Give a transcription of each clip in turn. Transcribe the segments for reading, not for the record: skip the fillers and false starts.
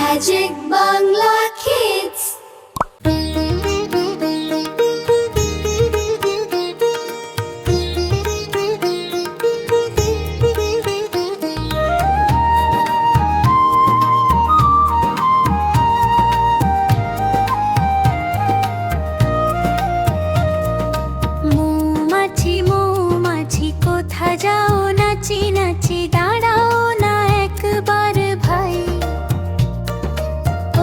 Magic Bangla Kids. মৌমাছি মৌমাছি কোথা যাও নাচি নাচি দাঁড়াও না একবার ভাই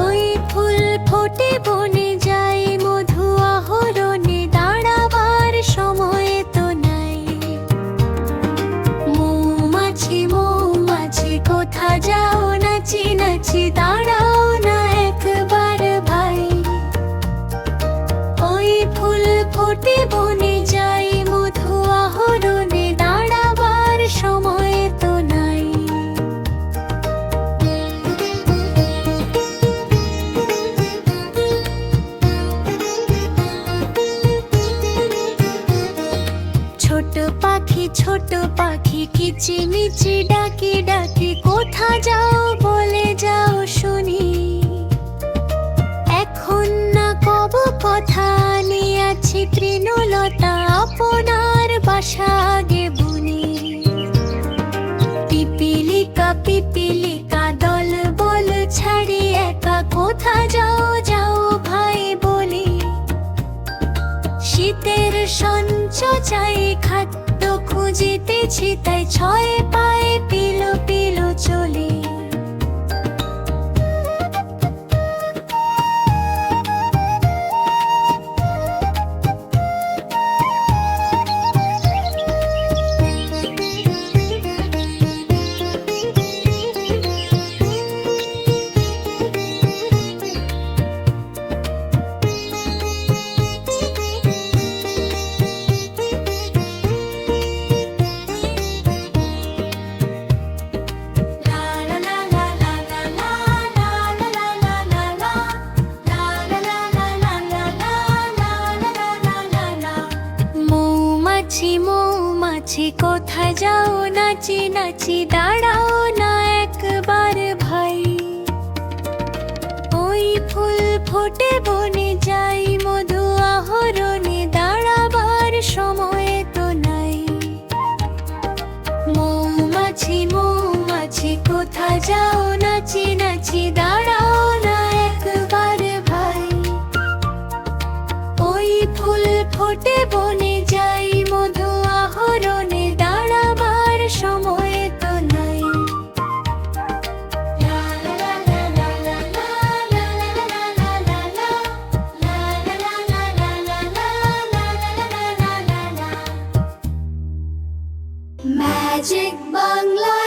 ওই ফুল ফোটে বনে যাই মধু আহরণে দাঁড়াবার সময় তো নাই মৌমাছি মৌমাছি কোথা যাও নাচি নাচি দাঁড়াও না একবার ভাই ওই ফুল ফোটে বনে যাই মধু আহরণে দাঁড়াবার সময় তো নাই ছোট পাখি কিচিমিচি ডাকি ডাকি কোথা যাও বলে যাও শুনি এখন না কব কথা নিয়াছি তৃণলতা আপনার বাসা আগে বুনি পিপিলিকা দল বল ছাড়ি একা কোথা যাও যাও ভাই বলি শীতের সঞ্চ চাই খাদ্য খুঁজিতেছি তাই ছয় পায়ে পিলো পিলো চলি মৌমাছি কোথায় যাও নাচি নাচি দাঁড়াও না একবার ভাই ওই ফুল ফোটে বনে যাই মধু আহরণে দাঁড়াবার সময় তো নাই মৌমাছি মৌমাছি কোথায় যাও নাচি নাচি দাঁড়াও না একবার ভাই ওই ফুল ফোটে বনে যাই মধু আহরণে দাঁড়াবার সময় তো নাই Magic Bangla